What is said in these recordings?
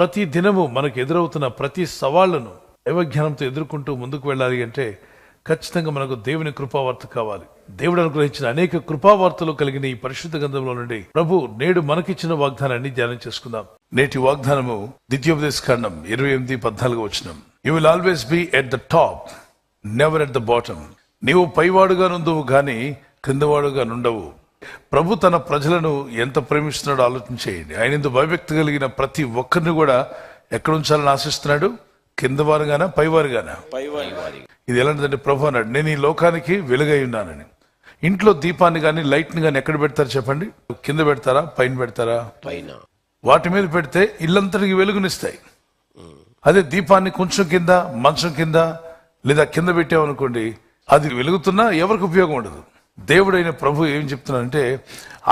ప్రతి దినము మనకు ఎదురవుతున్న ప్రతి సవాళ్లను దైవజ్ఞానంతో ఎదుర్కొంటూ ముందుకు వెళ్ళాలి అంటే ఖచ్చితంగా మనకు దేవుని కృపావార్త కావాలి. దేవుడు అనుగ్రహించిన అనేక కృపావార్తలు కలిగిన ఈ పరిశుద్ధ గ్రంథంలో నుండి ప్రభు నేడు మనకిచ్చిన వాగ్దానాన్ని ధ్యానం చేసుకుందాం. నేటి వాగ్దానము ద్వితీయోపదేశకాండం 28:14 వచనం. You will always be at the top, never at the bottom. నీవు పైవాడుగా నుండువు గాని క్రిందవాడుగా నుండవు. ప్రభు తన ప్రజలను ఎంత ప్రేమిస్తున్నాడో ఆలోచన చేయండి. ఆయన ఎందుకు భయభక్తి కలిగిన ప్రతి ఒక్కరిని కూడా ఎక్కడ ఉంచాలని ఆశిస్తున్నాడు? కిందవారుగానా పైవారుగానా? ఇది ఎలాంటిదంటే ప్రభు అన్నాడు, నేను ఈ లోకానికి వెలుగై ఉన్నానని. ఇంట్లో దీపాన్ని కానీ లైట్ని కానీ ఎక్కడ పెడతారు చెప్పండి? కింద పెడతారా పైన పెడతారా? పైన. వాటి మీద పెడితే ఇల్లంతటికి వెలుగునిస్తాయి. అదే దీపాన్ని కొంచెం కింద మంచం కింద లేదా కింద పెట్టామనుకోండి, అది వెలుగుతున్నా ఎవరికి ఉపయోగం ఉండదు. దేవుడైన ప్రభు ఏం చెప్తున్నాడంటే,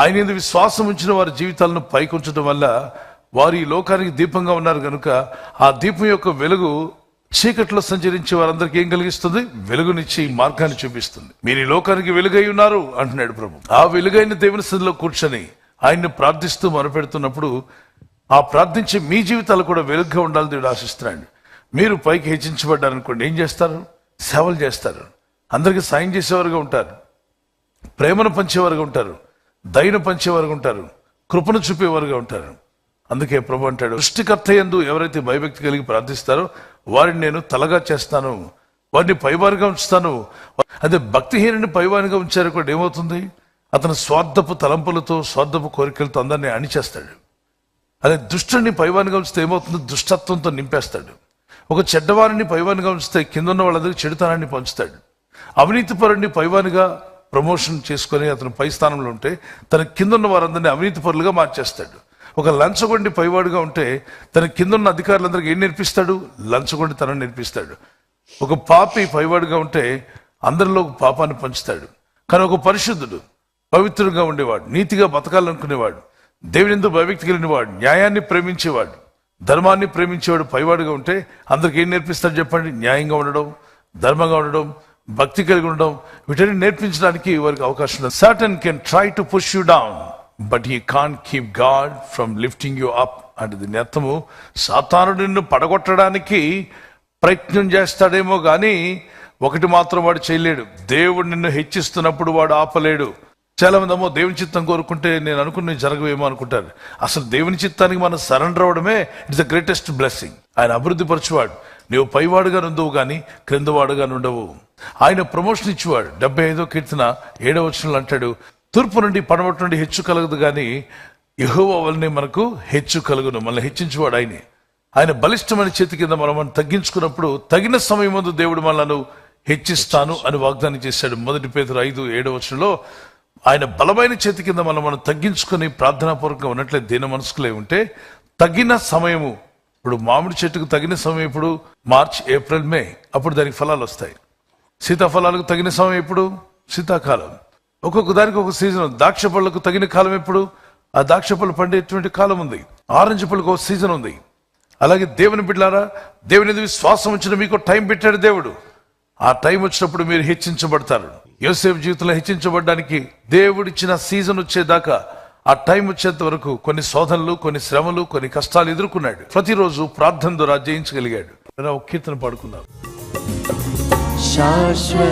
ఆయన ఎందుకు విశ్వాసం ఉంచిన వారి జీవితాలను పైకొంచడం వల్ల వారు ఈ లోకానికి దీపంగా ఉన్నారు కనుక ఆ దీపం యొక్క వెలుగు చీకట్లో సంచరించే వారందరికీ ఏం కలిగిస్తుంది? వెలుగునిచ్చి మార్గాన్ని చూపిస్తుంది. మీరు ఈ లోకానికి వెలుగై ఉన్నారు అంటున్నాడు ప్రభు. ఆ వెలుగైన దేవుని సన్నిధిలో కూర్చొని ఆయన్ని ప్రార్థిస్తూ మొరపెడుతున్నప్పుడు ఆ ప్రార్థించే మీ జీవితాలు కూడా వెలుగుగా ఉండాలని దేవుడు ఆశిస్తున్నాడు. మీరు పైకి హెచ్చించబడ్డారనుకోండి, ఏం చేస్తారు? సేవలు చేస్తారు, అందరికీ సాయం చేసేవారుగా ఉంటారు, ప్రేమను పంచేవారుగా ఉంటారు, దయను పంచేవారుగా ఉంటారు, కృపను చూపేవారుగా ఉంటారు. అందుకే ప్రభు అంటాడు, సృష్టికర్త యందు ఎవరైతే భయభక్తి కలిగి ప్రార్థిస్తారో వారిని నేను తలగా చేస్తాను, వారిని పైవారిగా ఉంచుతాను. అదే భక్తిహీనుని పైవారిగా ఉంచారు కూడా ఏమవుతుంది? అతను స్వార్థపు తలంపులతో స్వార్థపు కోరికలతో అందరినీ అణిచేస్తాడు. అదే దుష్టుని పైవానిగా ఉంచితే ఏమవుతుంది? దుష్టత్వంతో నింపేస్తాడు. ఒక చెడ్డవారిని పైవానిగా ఉంచితే కింద ఉన్న వాళ్ళందరికీ చెడుతనాన్ని పంచుతాడు. అవినీతిపరుడిని పైవానిగా ప్రమోషన్ చేసుకొని అతను పై స్థానంలో ఉంటే తన కింద ఉన్న వారందరినీ అవినీతి పరులుగా మార్చేస్తాడు. ఒక లంచగొండి పైవాడుగా ఉంటే తన కింద ఉన్న అధికారులందరికీ ఏం నేర్పిస్తాడు? లంచగొండి తనని నేర్పిస్తాడు. ఒక పాపి పైవాడుగా ఉంటే అందరిలో పాపాన్ని పంచుతాడు. కానీ ఒక పరిశుద్ధుడు, పవిత్రంగా ఉండేవాడు, నీతిగా బతకాలనుకునేవాడు, దేవుని యందు భయభక్తి కలిగినవాడు, న్యాయాన్ని ప్రేమించేవాడు, ధర్మాన్ని ప్రేమించేవాడు పైవాడుగా ఉంటే అందరికి ఏం నేర్పిస్తాడు చెప్పండి? న్యాయంగా ఉండడం, ధర్మంగా ఉండడం, భక్తి కలిగి ఉండడం, వీటిని నేర్పించడానికి వారికి అవకాశం ఉంది. Satan can try to push you down, but he can't keep God from lifting you up. అంటే దీని అర్థము, సాతానుడు నిన్ను పడగొట్టడానికి ప్రయత్నం చేస్తాడేమో కానీ ఒకటి మాత్రం వాడు చేయలేడు, దేవుడు నిన్ను హెచ్చిస్తున్నప్పుడు వాడు ఆపలేడు. చాలా మంది అమ్మో దేవుని చిత్తం కోరుకుంటే నేను అనుకుని జరగవేమో అనుకుంటారు. అసలు దేవుని చిత్తానికి మనం సరెండర్ అవడమే ఇట్స్ ద గ్రేటెస్ట్ బ్లెస్సింగ్. ఆయన అభివృద్ధి పరచువాడు. నీవు పైవాడుగా నుండవు కానీ క్రిందవాడుగా నుండవు. ఆయన ప్రమోషన్ ఇచ్చేవాడు. 75వ కీర్తన 7వ వచనంలో అంటాడు, తూర్పు నుండి పడమటి నుండి హెచ్చు కలగదు కానీ యెహోవా వలనే మనకు హెచ్చు కలుగును. మనల్ని హెచ్చించేవాడు ఆయనే. ఆయన బలిష్టమైన చేతి కింద మనం తగ్గించుకున్నప్పుడు తగిన సమయం ముందు దేవుడు మనలను హెచ్చిస్తాను అని వాగ్దానం చేశాడు. 1 పేతురు 5:7 వచనంలో ఆయన బలమైన చేతి కింద మనం తగ్గించుకొని ప్రార్థనాపూర్వకంగా ఉన్నట్లయితే దీన మనసుకులే ఉంటే తగిన సమయము, ఇప్పుడు మామిడి చెట్టుకు తగిన సమయం ఇప్పుడు మార్చ్, ఏప్రిల్, మే, అప్పుడు దానికి ఫలాలు వస్తాయి. సీతాఫలాలకు తగిన సమయం ఎప్పుడు? శీతాకాలం. ఒక్కొక్క దానికి ఒక సీజన్. ద్రాక్ష పళ్ళకు తగిన కాలం ఎప్పుడు? ఆ ద్రాక్ష పళ్ళు పండేటువంటి కాలం ఉంది. ఆరెంజ్ పళ్ళకు ఒక సీజన్ ఉంది. అలాగే దేవుని బిడ్డలారా, దేవుని విశ్వాసం ఉంచిన మీకు టైం పెట్టాడు దేవుడు. ఆ టైం వచ్చినప్పుడు మీరు హెచ్చించబడతారు. యోసేపు జీవితంలో హెచ్చించబడడానికి దేవుడిచ్చిన సీజన్ వచ్చేదాకా, ఆ టైం వచ్చేంత వరకు కొన్ని శోధనలు, కొన్ని శ్రమలు, కొన్ని కష్టాలు ఎదుర్కొన్నాడు. ప్రతిరోజు ప్రార్థన ద్వారా జయించగలిగాడు. ఒక కీర్తన పాడుకున్నాం. శాశ్వతమైనది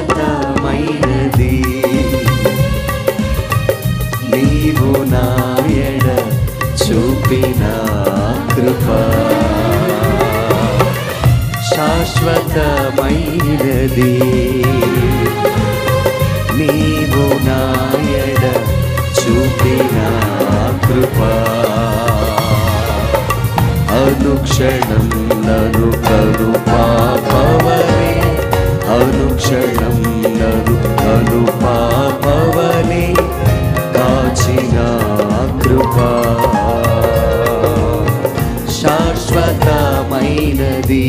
నీవు నాయడ చూపిన కృప, శాశ్వతమైనది నీవు నాయడ చూపిన కృప, అనుక్షణం నను కరుణాపవనే, అనుక్షణం నను పాపవనే కాచిన కృప, శాశ్వతమైనది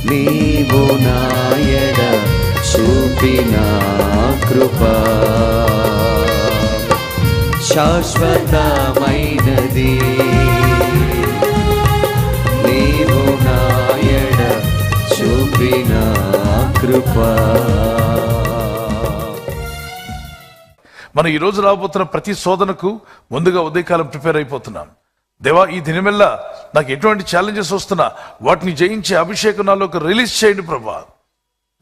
నీవు నాయడ చూపిన కృప, శాశ్వతమైనది నీవు నాయడ చూపిన కృప. మనం ఈ రోజు రాబోతున్న ప్రతి శోధనకు ముందుగా ఉదయకాలం ప్రిపేర్ అయిపోతున్నాం. దేవా, ఈ దినమెల్లా నాకు ఎటువంటి ఛాలెంజెస్ వస్తున్నా వాటిని జయించే అభిషేకం నాలోకి రిలీజ్ చేయండి ప్రభా.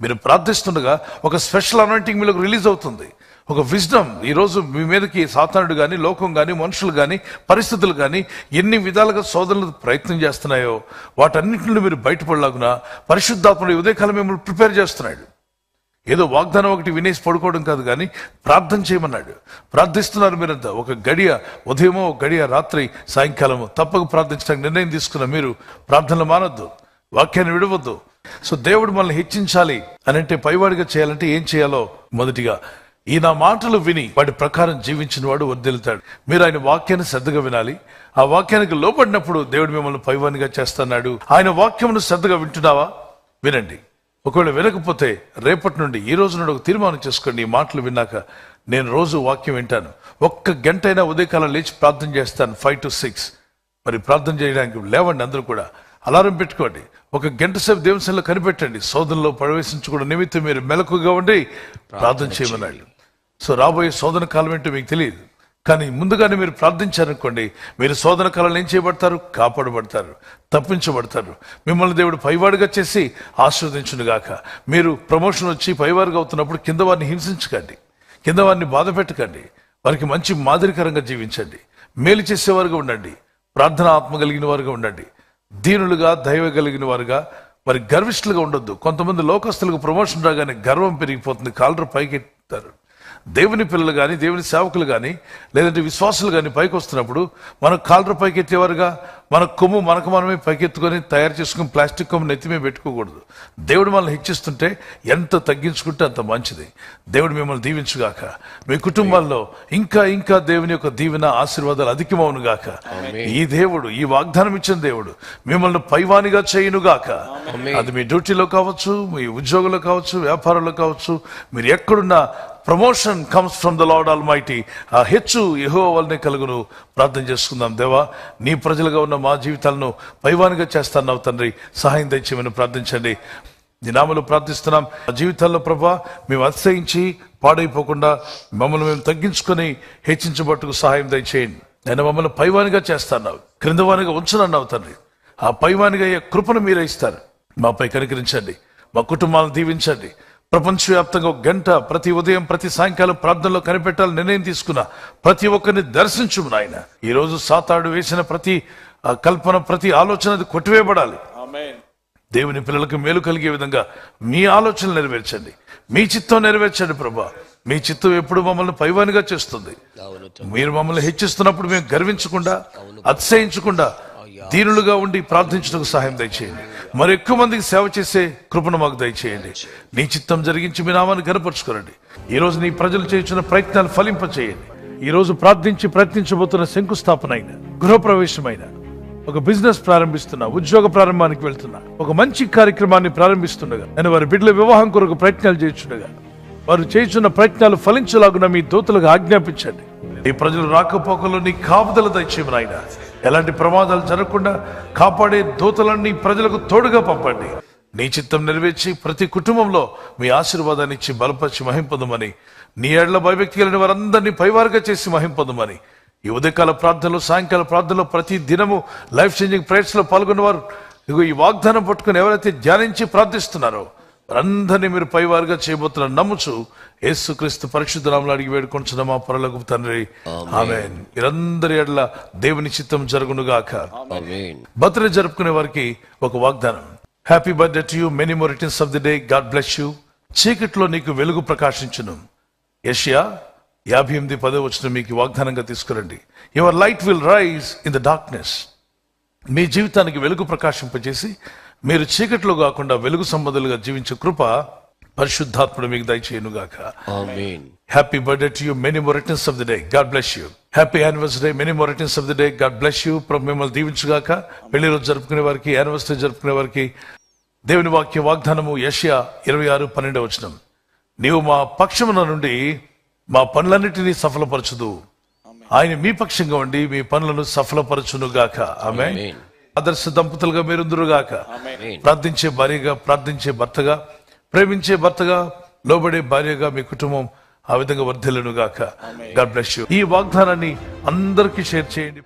మీరు ప్రార్థిస్తుండగా ఒక స్పెషల్ అనాయింటింగ్ మీలోకి రిలీజ్ అవుతుంది. ఒక విజ్డమ్ ఈరోజు మీ మీదకి సాతానుడు కానీ, లోకం కానీ, మనుషులు కానీ, పరిస్థితులు కానీ ఎన్ని విధాలుగా శోధనలు ప్రయత్నం చేస్తున్నాయో వాటన్నిటి నుండి మీరు బయటపడలాగున పరిశుద్ధాత్ముడు ఉదయకాలం మిమ్మల్ని ప్రిపేర్ చేస్తున్నాడు. ఏదో వాగ్దానం ఒకటి వినేసి పడుకోవడం కాదు, కానీ ప్రార్థన చేయమన్నాడు. ప్రార్థిస్తున్నారు మీరంతా. ఒక గడియ ఉదయమో, ఒక గడియ రాత్రి, సాయంకాలము తప్పక ప్రార్థించడానికి నిర్ణయం తీసుకున్న మీరు ప్రార్థనలు మానొద్దు, వాక్యాన్ని విడవద్దు. సో దేవుడు మనల్ని హెచ్చించాలి అని అంటే, పైవాడిగా చేయాలంటే ఏం చేయాలో, మొదటిగా ఈ నా మాటలు విని వాటి ప్రకారం జీవించిన వాడు వర్ధిల్లుతాడు. మీరు ఆయన వాక్యాన్ని శ్రద్ధగా వినాలి. ఆ వాక్యానికి లోబడినప్పుడు దేవుడు మిమ్మల్ని పైవానిగా చేస్తున్నాడు. ఆయన వాక్యమును శ్రద్ధగా వింటున్నావా? వినండి. ఒకవేళ వినకపోతే రేపటి నుండి, ఈ రోజు నుండి ఒక తీర్మానం చేసుకోండి. ఈ మాటలు విన్నాక నేను రోజు వాక్యం వింటాను. 1 గంట అయినా ఉదయకాలం లేచి ప్రార్థన చేస్తాను, 5 to 6. మరి ప్రార్థన చేయడానికి లేవండి, అందరూ కూడా అలారం పెట్టుకోండి. 1 గంట సేపు దేవుని సన్నిధిలో కనిపెట్టండి. శోధనలో ప్రవేశించకుండా నిమిత్తం మీరు మెలకుగా ఉండి ప్రార్థన చేయమన్నాడు. సో రాబోయే శోధన కాలం ఏంటో మీకు తెలియదు, కానీ ముందుగానే మీరు ప్రార్థించారనుకోండి, మీరు శోధన కాలంలో ఏం చేయబడతారు? కాపాడబడతారు, తప్పించబడతారు. మిమ్మల్ని దేవుడు పైవాడిగా చేసి ఆశీర్వదించునుగాక. మీరు ప్రమోషన్ వచ్చి పైవారిగా అవుతున్నప్పుడు కింద వారిని హింసించకండి, కింద వారిని బాధ పెట్టకండి. వారికి మంచి మాదిరికరంగా జీవించండి, మేలు చేసేవారుగా ఉండండి, ప్రార్థన ఆత్మ కలిగిన వారుగా ఉండండి, దీనులుగా, దైవ కలిగిన వారుగా. మరి గర్విష్ఠులుగా ఉండొద్దు. కొంతమంది లోకస్తులకు ప్రమోషన్ రాగానే గర్వం పెరిగిపోతుంది, కాలర్ పైకెత్తారు. దేవుని పిల్లలు కానీ, దేవుని సేవకులు కానీ, లేదంటే విశ్వాసులు కానీ పైకి వస్తున్నప్పుడు మన కాలర్ పైకెత్తేవారుగా, మన కొమ్ము మనకు మనమే పైకెత్తుకొని తయారు చేసుకుని ప్లాస్టిక్ కొమ్ము నెత్తిమే పెట్టుకోకూడదు. దేవుడు మనల్ని హెచ్చిస్తుంటే ఎంత తగ్గించుకుంటే అంత మంచిది. దేవుడు మిమ్మల్ని దీవించుగాక. మీ కుటుంబాల్లో ఇంకా ఇంకా దేవుని యొక్క దీవెన, ఆశీర్వాదాలు అధికమవును గాక. ఈ దేవుడు, ఈ వాగ్దానం ఇచ్చిన దేవుడు మిమ్మల్ని పైవానిగా చేయునుగాక. అది మీ డ్యూటీలో కావచ్చు, మీ ఉద్యోగంలో కావచ్చు, వ్యాపారంలో కావచ్చు, మీరు ఎక్కడున్నా promotion comes from the lord almighty. ఆ హెచ్చు యెహోవా వల్లనే కలుగును. ప్రార్థన చేసుకుందాం. దేవా, నీ ప్రజలుగా ఉన్న మా జీవితాలను పైవానిగా చేస్తాన్నావు తండ్రి, సహాయం దయచేయమని ప్రార్థించండి. నీ నామములో ప్రార్థిస్తున్నాం. ఆ జీవితాల్లో ప్రభా మేము అతిశయించి పాడైపోకుండా మమ్మల్ని మేము తగ్గించుకొని హెచ్చించబట్టుకు సహాయం దయచేయండి. నేను మమ్మల్ని పైవానిగా చేస్తాన్నావు, క్రిందవానిగా ఉంచనన్నావు తండ్రి. ఆ పైవానిగా అయ్యే కృపను మీరే ఇస్తారు. మాపై కనికరించండి, మా కుటుంబాలను దీవించండి. ప్రపంచవ్యాప్తంగా 1 గంట ప్రతి ఉదయం, ప్రతి సాయంకాలం ప్రార్థనలో కనిపెట్టాలని నిర్ణయం తీసుకున్న ప్రతి ఒక్కరిని దర్శించుము నాయన. ఈ రోజు సాతాడు వేసిన ప్రతి కల్పన, ప్రతి ఆలోచన కొట్టివేయబడాలి. దేవుని పిల్లలకు మేలు కలిగే విధంగా మీ ఆలోచనలు నెరవేర్చండి, మీ చిత్తం నెరవేర్చండి ప్రభా. మీ చిత్తం ఎప్పుడు మమ్మల్ని పైవానిగా చేస్తుంది. మీరు మమ్మల్ని హెచ్చిస్తున్నప్పుడు మేము గర్వించకుండా, అతిశయించకుండా, దీనులుగా ఉండి ప్రార్థించడానికి సహాయం దయచేయండి. మరి ఎక్కువ మందికి సేవ చేసే కృపను మాకు దయచేయండి. నీ చిత్తం జరిగించి మీ నామాన్ని గనపరుచుకోరండి. ఈ రోజు నీ ప్రజలు చేస్తున్న ప్రయత్నాలు ఫలింపచేయండి. ఈ రోజు ప్రార్థించి ప్రయత్నించబోతున్న శంకుస్థాపన అయిన, గృహప్రవేశమైన, ఒక బిజినెస్ ప్రారంభిస్తున్నా, ఉద్యోగ ప్రారంభానికి వెళ్తున్నా, ఒక మంచి కార్యక్రమాన్ని ప్రారంభిస్తుండగా, నేను వారి బిడ్డల వివాహం కొరకు ప్రయత్నాలు చేస్తుండగా, వారు చేస్తున్న ప్రయత్నాలు ఫలించలాగున మీ దూతలకు ఆజ్ఞాపించండి. ఈ ప్రజలు రాకపోకల్లో నీ కాపుదల దయచేయమని ఆయన. ఎలాంటి ప్రమాదాలు జరగకుండా కాపాడే దూతలన్నీ ప్రజలకు తోడుగా పంపండి. నీ చిత్తం నెరవేర్చి ప్రతి కుటుంబంలో మీ ఆశీర్వాదాన్ని ఇచ్చి బలపరిచి మహింపొందమని, నీ ఏళ్ల భయభక్తి కలిగిన వారందరినీ పైవారుగా చేసి మహింపొందమని, ఈ ఉదయకాల ప్రార్థనలో, సాయంకాల ప్రార్థనలో, ప్రతి దినము లైఫ్ చేంజింగ్ ప్రేయర్స్ లో పాల్గొన్నవారు ఈ వాగ్దానం పట్టుకుని ఎవరైతే ధ్యానించి ప్రార్థిస్తున్నారో వారందరినీ మీరు పైవారుగా చేయబోతున్నారు నమ్ముచు యేసుక్రీస్తు పరిశుద్ధ నామములో అడిగి వేడుకొంచున్నాం మా పరలోకపు తండ్రి, ఆమేన్. మీరందరి ఎడల దేవుని చిత్తం జరుగును గాక. బర్త్డే జరుపుకునే వారికి ఒక వాగ్దానం. Happy birthday to you, many more returns of the day, God bless you. చీకట్లో నీకు వెలుగు ప్రకాశించును. యెషయా 58:10 మీకు వాగ్దానంగా తీసుకురండి. Your light will rise in the darkness. మీ జీవితానికి వెలుగు ప్రకాశింపజేసి మీరు చీకట్లో కాకుండా వెలుగు సంబంధులుగా జీవించే కృప పరిశుద్ధాత్ముడు మీకు దయచేయునుగాక. ఆమేన్. Happy birthday to you, many more returns of the day, God bless you. Happy anniversary, many more returns of the day, God bless you. మిమ్మల్ని దీవించుగాక. పెళ్లి రోజు జరుపుకునే వారికి, యానివర్సరీ జరుపుకునే వారికి దేవుని వాక్య వాగ్దానము యెషయా 26:12. నీవు మా పక్షమున నుండి మా పనులన్నిటినీ సఫలపరచుదు. ఆయన మీ పక్షంగా ఉండి మీ పనులను సఫలపరచునుగాక. ఆమేన్. ఆదర్శ దంపతులుగా మీరుందురుగాక. ప్రార్థించే భార్యగా, ప్రార్థించే భర్తగా, ప్రేమించే భర్తగా, లోబడే భార్యగా మీ కుటుంబం ఆ విధంగా వర్ధిల్లునుగాక. God bless you. ఈ వాగ్దానాన్ని అందరికీ షేర్ చేయండి.